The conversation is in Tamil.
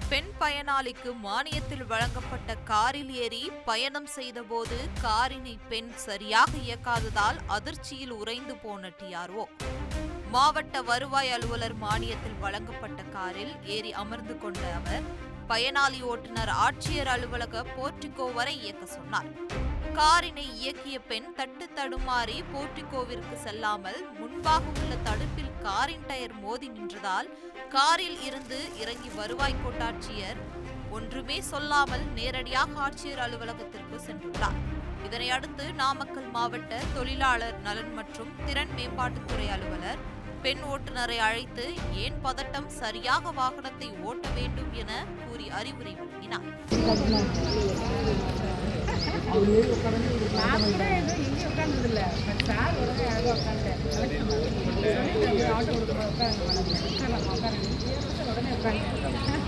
பெண் பயனாளிக்கு மானியத்தில் வழங்கப்பட்ட காரில் ஏறி பயணம் செய்தபோது காரினை பெண் சரியாக இயக்காததால் அதிர்ச்சியில் உறைந்து போன டிஆர்ஓ. மாவட்ட வருவாய் அலுவலர் மானியத்தில் வழங்கப்பட்ட காரில் ஏறி அமர்ந்து கொண்ட அவர் பயனாளி ஓட்டுநர் ஆட்சியர் அலுவலக போர்டிகோ வரை இயக்க சொன்னார். காரினை இயக்கிய பெண் தட்டு தடுமாறி போர்டிகோவிற்கு செல்லாமல் முன்பாக உள்ள தடுப்பில் காரின் டயர் மோதி நின்றதால் காரில் இருந்து இறங்கி வருவாய் கோட்டாட்சியர் ஒன்றுமே சொல்லாமல் நேரடியாக ஆட்சியர் அலுவலகத்திற்கு சென்றுள்ளார். இதனையடுத்து நாமக்கல் மாவட்ட தொழிலாளர் நலன் மற்றும் திறன் மேம்பாட்டுத்துறை அலுவலர் பெண் ஓட்டுநரை அழைத்து ஏன் பதட்டம், சரியாக வாகனத்தை ஓட்ட வேண்டும் என கூறி அறிவுரை வழங்கினார்.